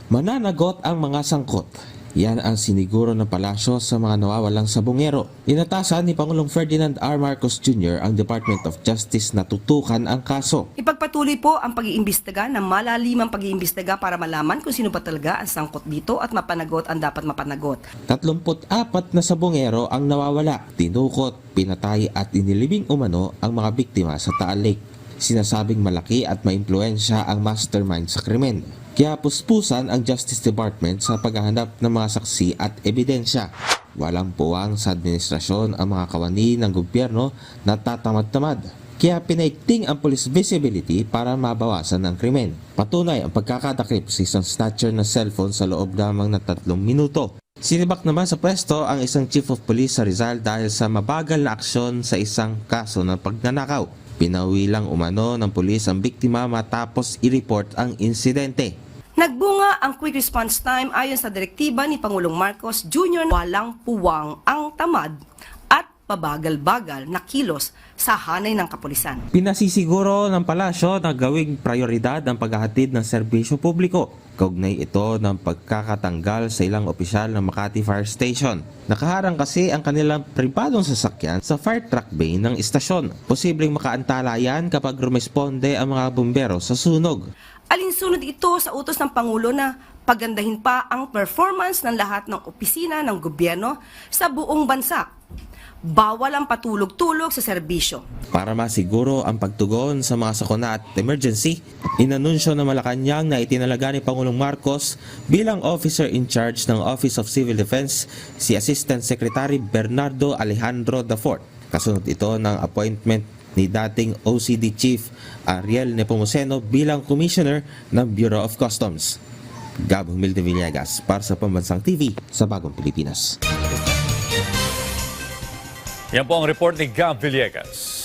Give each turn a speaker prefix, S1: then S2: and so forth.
S1: Mananagot ang mga sangkot. Yan ang siniguro ng palasyo sa mga nawawalang sabongero. Inatasan ni Pangulong Ferdinand R. Marcos Jr. ang Department of Justice na tutukan ang kaso.
S2: Ipagpatuloy po ang pag-iimbestiga ng malalimang pag-iimbestiga para malaman kung sino ba talaga ang sangkot dito at mapanagot ang dapat mapanagot.
S1: 34 na sabongero ang nawawala, tinukot, pinatay at inilibing umano ang mga biktima sa Taal Lake. Sinasabing malaki at maimpluwensya ang mastermind sa krimen. Kaya puspusan ang Justice Department sa paghahanap ng mga saksi at ebidensya. Walang puwang sa administrasyon ang mga kawani ng gobyerno na tatamad-tamad. Kaya pinaigting ang police visibility para mabawasan ang krimen. Patunay ang pagkakadakip sa isang snatcher ng cellphone sa loob lamang ng 3 minuto. Sinibak naman sa pwesto ang isang chief of police sa Rizal dahil sa mabagal na aksyon sa isang kaso ng pagnanakaw. Pinauwi lang umano ng pulis ang biktima matapos i-report ang insidente.
S2: Nagbunga ang quick response time ayon sa direktiba ni Pangulong Marcos Jr. Walang puwang ang tamad at pabagal-bagal na kilos sa hanay ng kapulisan.
S1: Pinasisiguro ng palasyo na gawing prioridad ang paghahatid ng serbisyo publiko. Kaugnay ito ng pagkakatanggal sa ilang opisyal ng Makati Fire Station. Nakaharang kasi ang kanilang pribadong sasakyan sa fire truck bay ng istasyon. Posibleng makaantala yan kapag rumesponde ang mga bumbero sa sunog.
S2: Alinsunod ito sa utos ng Pangulo na pagandahin pa ang performance ng lahat ng opisina ng gobyerno sa buong bansa. Bawal ang patulog-tulog sa serbisyo.
S1: Para masiguro ang pagtugon sa mga sakuna at emergency, inanunsyo ng Malacanang na itinalaga ni Pangulong Marcos bilang officer in charge ng Office of Civil Defense si Assistant Secretary Bernardo Alejandro IV. Kasunod ito ng appointment ni dating OCD Chief Ariel Nepomuceno bilang Commissioner ng Bureau of Customs. Gab Humilde Villegas para sa Pambansang TV sa Bagong Pilipinas.
S3: Yan po ang report ni Gab Villegas.